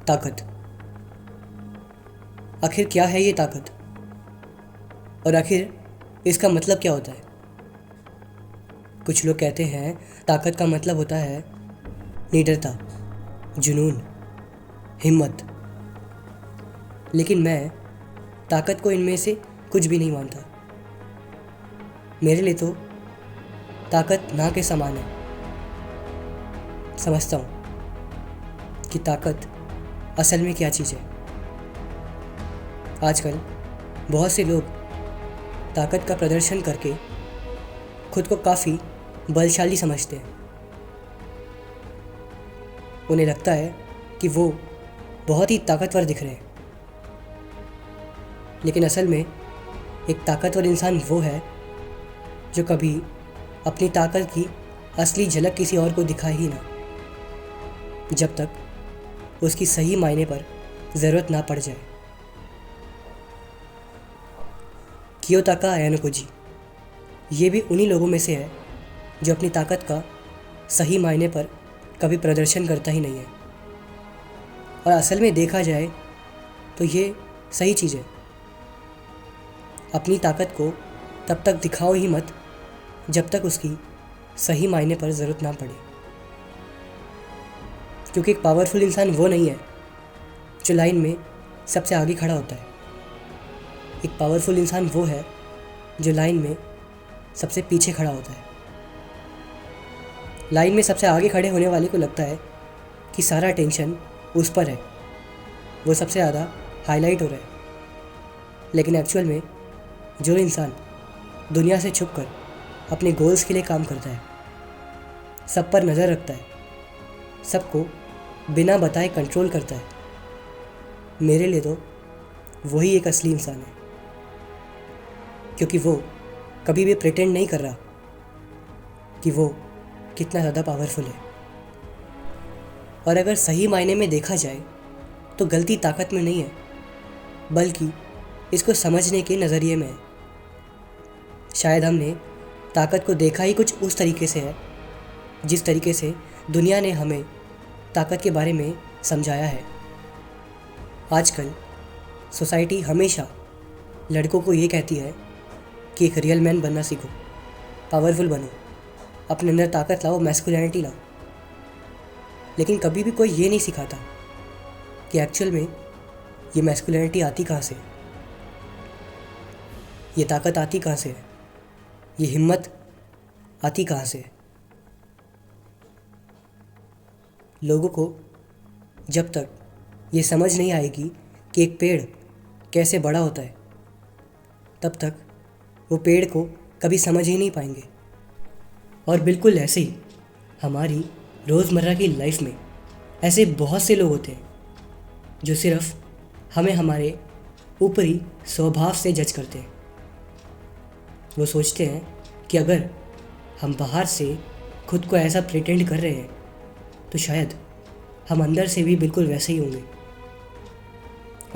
ताकत। आखिर क्या है ये ताकत, और आखिर इसका मतलब क्या होता है? कुछ लोग कहते हैं ताकत का मतलब होता है निडरता, जुनून, हिम्मत। लेकिन मैं ताकत को इनमें से कुछ भी नहीं मानता। मेरे लिए तो ताकत ना के समान है। समझता हूँ कि ताकत असल में क्या चीज़ है। आजकल बहुत से लोग ताकत का प्रदर्शन करके खुद को काफ़ी बलशाली समझते हैं। उन्हें लगता है कि वो बहुत ही ताकतवर दिख रहे हैं। लेकिन असल में एक ताकतवर इंसान वो है जो कभी अपनी ताकत की असली झलक किसी और को दिखाए ही ना, जब तक उसकी सही मायने पर ज़रूरत ना पड़ जाए। कियोताका आयानोकोजी ये भी उन्हीं लोगों में से है जो अपनी ताकत का सही मायने पर कभी प्रदर्शन करता ही नहीं है। और असल में देखा जाए तो ये सही चीज़ है। अपनी ताकत को तब तक दिखाओ ही मत जब तक उसकी सही मायने पर ज़रूरत ना पड़े। क्योंकि एक पावरफुल इंसान वो नहीं है जो लाइन में सबसे आगे खड़ा होता है। एक पावरफुल इंसान वो है जो लाइन में सबसे पीछे खड़ा होता है। लाइन में सबसे आगे खड़े होने वाले को लगता है कि सारा अटेंशन उस पर है, वो सबसे ज़्यादा हाईलाइट हो रहा है। लेकिन एक्चुअल में जो इंसान दुनिया से छुपकर अपने गोल्स के लिए काम करता है, सब पर नज़र रखता है, सबको बिना बताए कंट्रोल करता है, मेरे लिए तो वही एक असली इंसान है। क्योंकि वो कभी भी प्रिटेंड नहीं कर रहा कि वो कितना ज़्यादा पावरफुल है। और अगर सही मायने में देखा जाए तो गलती ताकत में नहीं है, बल्कि इसको समझने के नज़रिए में है। शायद हमने ताकत को देखा ही कुछ उस तरीके से है जिस तरीके से दुनिया ने हमें ताकत के बारे में समझाया है। आजकल सोसाइटी हमेशा लड़कों को ये कहती है कि एक रियल मैन बनना सीखो, पावरफुल बनो, अपने अंदर ताकत लाओ, मैस्कुलिनिटी लाओ। लेकिन कभी भी कोई ये नहीं सिखाता कि एक्चुअल में ये मैस्कुलिनिटी आती कहाँ से, ये ताकत आती कहाँ से है, ये हिम्मत आती कहाँ से है। लोगों को जब तक ये समझ नहीं आएगी कि एक पेड़ कैसे बड़ा होता है, तब तक वो पेड़ को कभी समझ ही नहीं पाएंगे। और बिल्कुल ऐसे ही हमारी रोज़मर्रा की लाइफ में ऐसे बहुत से लोग होते हैं जो सिर्फ हमें हमारे ऊपरी स्वभाव से जज करते हैं। वो सोचते हैं कि अगर हम बाहर से खुद को ऐसा प्रिटेंड कर रहे हैं तो शायद हम अंदर से भी बिल्कुल वैसे ही होंगे।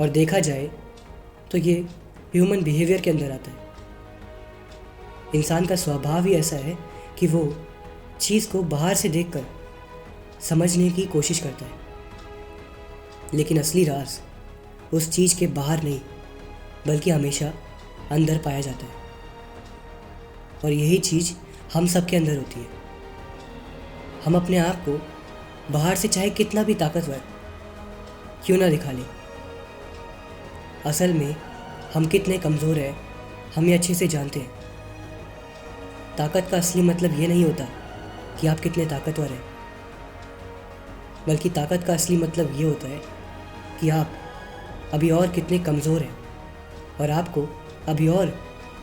और देखा जाए तो ये ह्यूमन बिहेवियर के अंदर आता है। इंसान का स्वभाव ही ऐसा है कि वो चीज़ को बाहर से देखकर समझने की कोशिश करता है, लेकिन असली राज उस चीज़ के बाहर नहीं बल्कि हमेशा अंदर पाया जाता है। और यही चीज़ हम सब के अंदर होती है। हम अपने आप को बाहर से चाहे कितना भी ताकतवर क्यों ना दिखा लें, असल में हम कितने कमज़ोर हैं हम ये अच्छे से जानते हैं। ताकत का असली मतलब ये नहीं होता कि आप कितने ताकतवर हैं, बल्कि ताकत का असली मतलब ये होता है कि आप अभी और कितने कमज़ोर हैं और आपको अभी और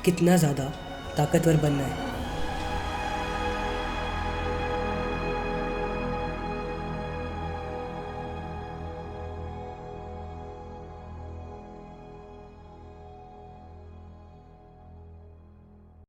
कितना ज़्यादा ताकतवर बनना है।